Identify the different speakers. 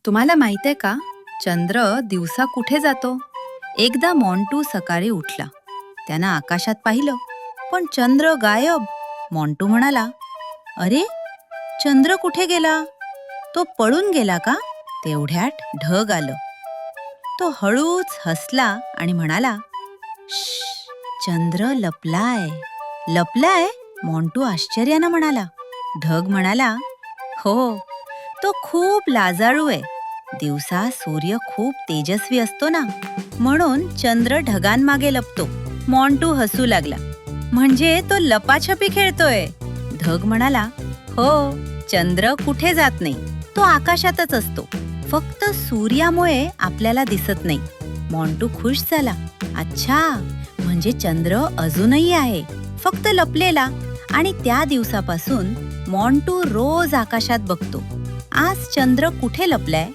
Speaker 1: तुम्हाला माहित आहे का, चंद्र दिवसा कुठे जातो? एकदा मॉन्टू सकाळी उठला. त्यानं आकाशात पाहिलं, पण चंद्र गायब. मॉन्टू म्हणाला, अरे, चंद्र कुठे गेला? तो पळून गेला का? तेवढ्यात ढग आलं. तो हळूच हसला आणि म्हणाला, "श्श, चंद्र लपलाय." लपलाय? मॉन्टू आश्चर्यानं म्हणाला. ढग म्हणाला, हो, तो खूप लाजाळू आहे. दिवसा सूर्य खूप तेजस्वी असतो ना, म्हणून चंद्र ढगांमागे लपतो. मॉन्टू हसू लागला. म्हणजे तो लपाछपी खेळतोय. ढग म्हणाला, हो, चंद्र कुठे जात नाही. तो आकाशातच असतो. फक्त सूर्यामुळे आपल्याला दिसत नाही. मॉन्टू खुश झाला. अच्छा, म्हणजे चंद्र अजूनही आहे, फक्त लपलेला. आणि त्या दिवसापासून मॉन्टू रोज आकाशात बघतो. आज चंद्र कुठे लपलाय